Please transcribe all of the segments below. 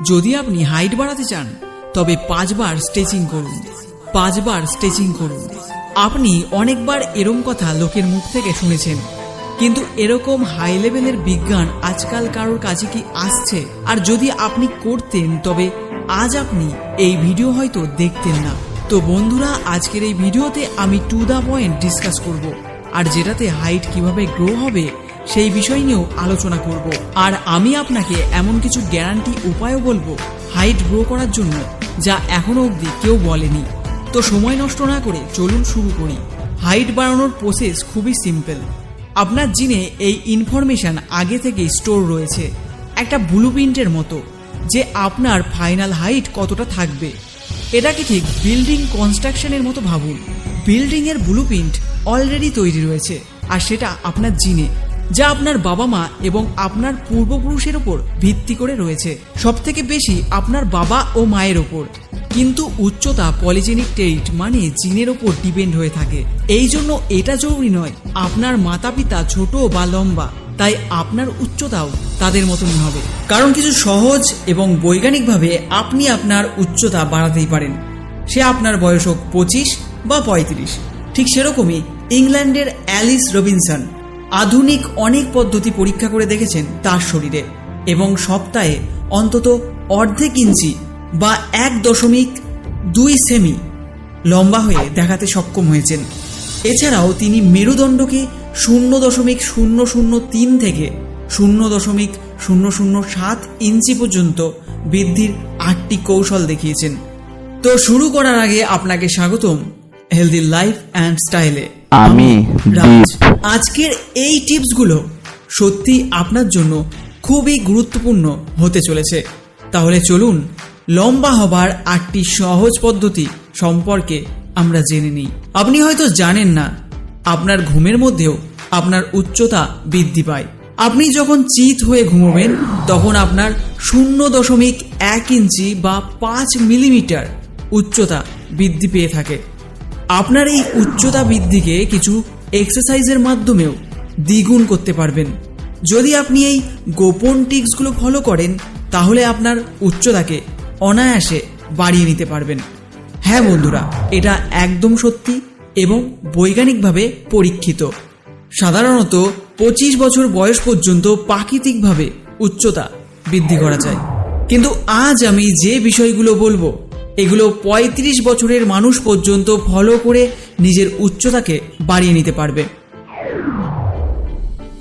যদি আপনি হাইট বাড়াতে চান তবে 5 বার স্ট্রেচিং করুন, 5 বার স্ট্রেচিং করুন। আপনি অনেকবার এরকম কথা লোকের মুখ থেকে শুনেছেন, কিন্তু এরকম হাই লেভেলের বিজ্ঞান আজকাল কারোর কাছে কি আসছে? আর যদি আপনি করতেন তবে আজ আপনি এই ভিডিও হয়তো দেখতেন না। তো বন্ধুরা, আজকের এই ভিডিওতে আমি টু দ্য পয়েন্ট ডিসকাস করব, আর যেটাতে হাইট কিভাবে গ্রো হবে সেই বিষয় নিয়েও আলোচনা করব। আর আমি আপনাকে এমন কিছু গ্যারান্টি উপায়ও বলবো হাইট গ্রো করার জন্য, যা এখনো অবধি কেউ বলেনি। তো সময় নষ্ট না করে চলুন শুরু করি। হাইট বাড়ানোর প্রসেস খুবই সিম্পল। আপনার জিনে এই ইনফরমেশন আগে থেকেই স্টোর রয়েছে, একটা ব্লুপ্রিন্টের মতো, যে আপনার ফাইনাল হাইট কতটা থাকবে। এটাকে ঠিক বিল্ডিং কনস্ট্রাকশনের মতো ভাবুন। বিল্ডিং এর ব্লুপ্রিন্ট অলরেডি তৈরি রয়েছে, আর সেটা আপনার জিনে, যা আপনার বাবা মা এবং আপনার পূর্বপুরুষের ওপর ভিত্তি করে রয়েছে, সবথেকে বেশি আপনার বাবা ও মায়ের ওপর। কিন্তু উচ্চতা পলিজেনিক ট্রেইট মানে জিনের ওপর ডিপেন্ড হয়ে থাকে। এই জন্য এটা জরুরি নয় আপনার মাতা পিতা ছোট বা লম্বা, তাই আপনার উচ্চতাও তাদের মতনই হবে। কারণ কিছু সহজ এবং বৈজ্ঞানিকভাবে আপনি আপনার উচ্চতা বাড়াতেই পারেন, সে আপনার বয়স হোক 25 বা 35। ঠিক সেরকমই ইংল্যান্ডের অ্যালিস রবিনসন আধুনিক অনেক পদ্ধতি পরীক্ষা করে দেখেছেন তার শরীরে, এবং সপ্তাহে অন্তত অর্ধেক ইঞ্চি বা 1.2 সেমি লম্বা হয়ে দেখাতে সক্ষম হয়েছেন। এছাড়াও তিনি মেরুদণ্ডকে 0.003 থেকে 0.007 ইঞ্চি পর্যন্ত বৃদ্ধির 8টি কৌশল দেখিয়েছেন। তো শুরু করার আগে আপনাকে স্বাগতম হেলদি লাইফ অ্যান্ড স্টাইলে। আমি রাজ। আজকের এই টিপসগুলো সত্যি আপনার জন্য খুবই গুরুত্বপূর্ণ হতে চলেছে। তাহলে চলুন লম্বা হবার 8টি সহজ পদ্ধতি সম্পর্কে আমরা জেনে নিই। আপনি হয়তো জানেন না, আপনার ঘুমের মধ্যেও আপনার উচ্চতা বৃদ্ধি পায়। আপনি যখন চিত হয়ে ঘুমোবেন তখন আপনার 0.1 ইঞ্চি বা 5 মিলিমিটার উচ্চতা বৃদ্ধি পেয়ে থাকে। আপনার এই উচ্চতা বৃদ্ধিকে কিছু এক্সারসাইজের মাধ্যমেও দ্বিগুণ করতে পারবেন। যদি আপনি এই গোপন টিপসগুলো ফলো করেন তাহলে আপনার উচ্চতাকে অনায়াসে বাড়িয়ে নিতে পারবেন। হ্যাঁ বন্ধুরা, এটা একদম সত্যি এবং বৈজ্ঞানিকভাবে পরীক্ষিত। সাধারণত 25 বছর বয়স পর্যন্ত প্রাকৃতিকভাবে উচ্চতা বৃদ্ধি করা যায়, কিন্তু আজ আমি যে বিষয়গুলো বলবো এগুলো 35 বছরের মানুষ পর্যন্ত ফলো করে নিজের উচ্চতাকে বাড়িয়ে নিতে পারবে।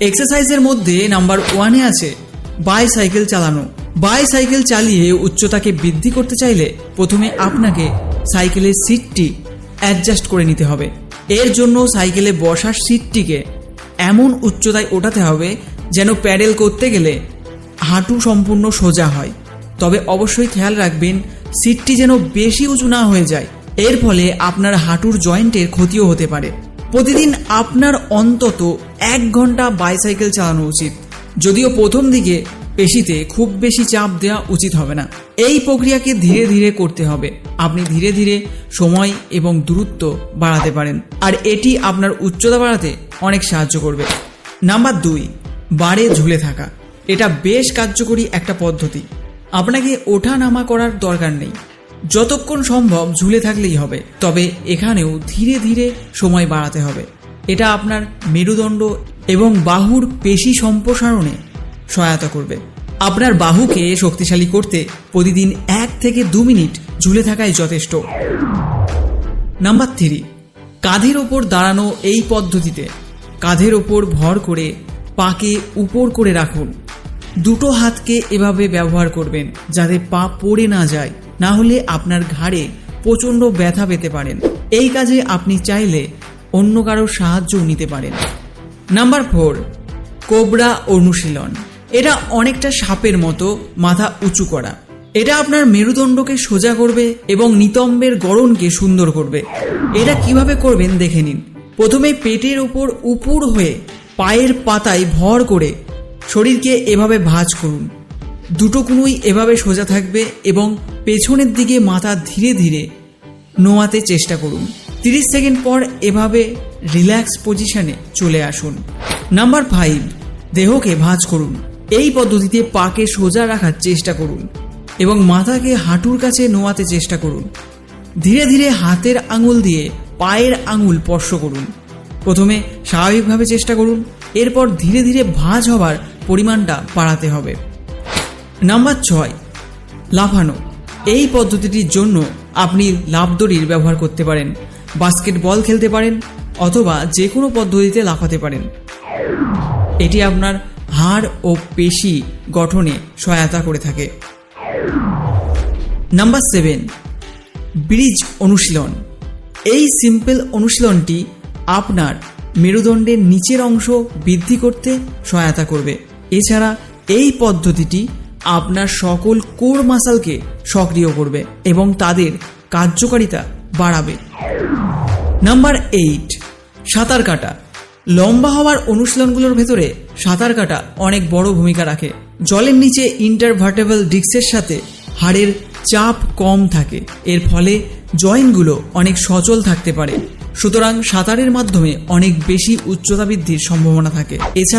এক্সারসাইজের মধ্যে নাম্বার 1-এ আছে বাইসাইকেল চালানো। বাইসাইকেল চালিয়ে উচ্চতাকে বৃদ্ধি করতে চাইলে প্রথমে আপনাকে সাইকেলের সিটটি অ্যাডজাস্ট করে নিতে হবে। এর জন্য সাইকেলে বসার সিটটিকে এমন উচ্চতায় ওঠাতে হবে যেন প্যাডেল করতে গেলে হাঁটু সম্পূর্ণ সোজা হয়। তবে অবশ্যই খেয়াল রাখবেন সিটটি যেন বেশি উঁচু না হয়ে যায়, এর ফলে আপনার হাঁটুর জয়েন্টের ক্ষতিও হতে পারে। প্রতিদিন আপনার অন্তত 1 ঘন্টা বাইসাইকেল চালানো উচিত, যদিও প্রথম দিকে পেশিতে খুব বেশি চাপ দেওয়া উচিত হবে না। এই প্রক্রিয়াকে ধীরে ধীরে করতে হবে। আপনি ধীরে ধীরে সময় এবং দূরত্ব বাড়াতে পারেন, আর এটি আপনার উচ্চতা বাড়াতে অনেক সাহায্য করবে। নাম্বার 2, বারে ঝুলে থাকা। এটা বেশ কার্যকরী একটা পদ্ধতি। আপনাকে ওঠা নামা করার দরকার নেই, যতক্ষণ সম্ভব ঝুলে থাকলেই হবে। তবে এখানেও ধীরে ধীরে সময় বাড়াতে হবে। এটা আপনার মেরুদণ্ড এবং বাহুর পেশি সম্প্রসারণে সহায়তা করবে। আপনার বাহুকে শক্তিশালী করতে প্রতিদিন 1 থেকে 2 মিনিট ঝুলে থাকাই যথেষ্ট। নাম্বার 3, কাঁধের ওপর দাঁড়ানো। এই পদ্ধতিতে কাঁধের ওপর ভর করে পাকে উপর করে রাখুন। দুটো হাতকে এভাবে ব্যবহার করবেন যাতে পা পড়ে না যায়, না হলে আপনার ঘাড়ে প্রচণ্ড ব্যথা পেতে পারেন। এই কাজে আপনি চাইলে অন্য কারোর সাহায্যও নিতে পারেন। নাম্বার 4, কোবরা অনুশীলন। এটা অনেকটা সাপের মতো মাথা উঁচু করা। এটা আপনার মেরুদণ্ডকে সোজা করবে এবং নিতম্বের গড়নকে সুন্দর করবে। এটা কিভাবে করবেন দেখে নিন। প্রথমে পেটের ওপর উপুড় হয়ে পায়ের পাতায় ভর করে শরীরকে এভাবে ভাঁজ করুন। দুটো কনুই এভাবে সোজা থাকবে এবং পেছনের দিকে মাথা ধীরে ধীরে নোয়াতে চেষ্টা করুন। 30 সেকেন্ড পর এভাবে রিল্যাক্স পজিশনে চলে আসুন। নাম্বার 5, দেহকে ভাঁজ করুন। এই পদ্ধতিতে পাকে সোজা রাখার চেষ্টা করুন। এবং মাথাকে হাঁটুর কাছে নোয়াতে চেষ্টা করুন। ধীরে ধীরে হাতের আঙুল দিয়ে পায়ের আঙুল স্পর্শ করুন। প্রথমে স্বাভাবিকভাবে চেষ্টা করুন, এরপর ধীরে ধীরে ভাঁজ হবার পরিমাণটা বাড়াতে হবে। নাম্বার 6, লাফানো। এই পদ্ধতিটির জন্য আপনি লাফদড়ির ব্যবহার করতে পারেন, বাস্কেটবল খেলতে পারেন অথবা যে কোনো পদ্ধতিতে লাফাতে পারেন। এটি আপনার হাড় ও পেশি গঠনে সহায়তা করে থাকে। নাম্বার 7, ব্রিজ অনুশীলন। এই সিম্পল অনুশীলনটি আপনার মেরুদণ্ডের নিচের অংশ বৃদ্ধি করতে সহায়তা করবে। এছাড়া এই পদ্ধতিটি আপনার সকল কোর মাসলকে সক্রিয় করবে এবং তাদের কার্যকারিতা বাড়াবে। নাম্বার 8, সাঁতার কাটা। লম্বা হওয়ার অনুশীলনগুলোর ভেতরে সাঁতার কাটা অনেক বড় ভূমিকা রাখে। জলের নিচে ইন্টারভার্টেবল ডিস্কের সাথে হাড়ের চাপ কম থাকে, এর ফলে জয়েন্টগুলো অনেক সচল থাকতে পারে। সুতরাং সাঁতারের মাধ্যমে অনেক বেশি উচ্চতা বৃদ্ধির সম্ভাবনা থাকে। এছাড়া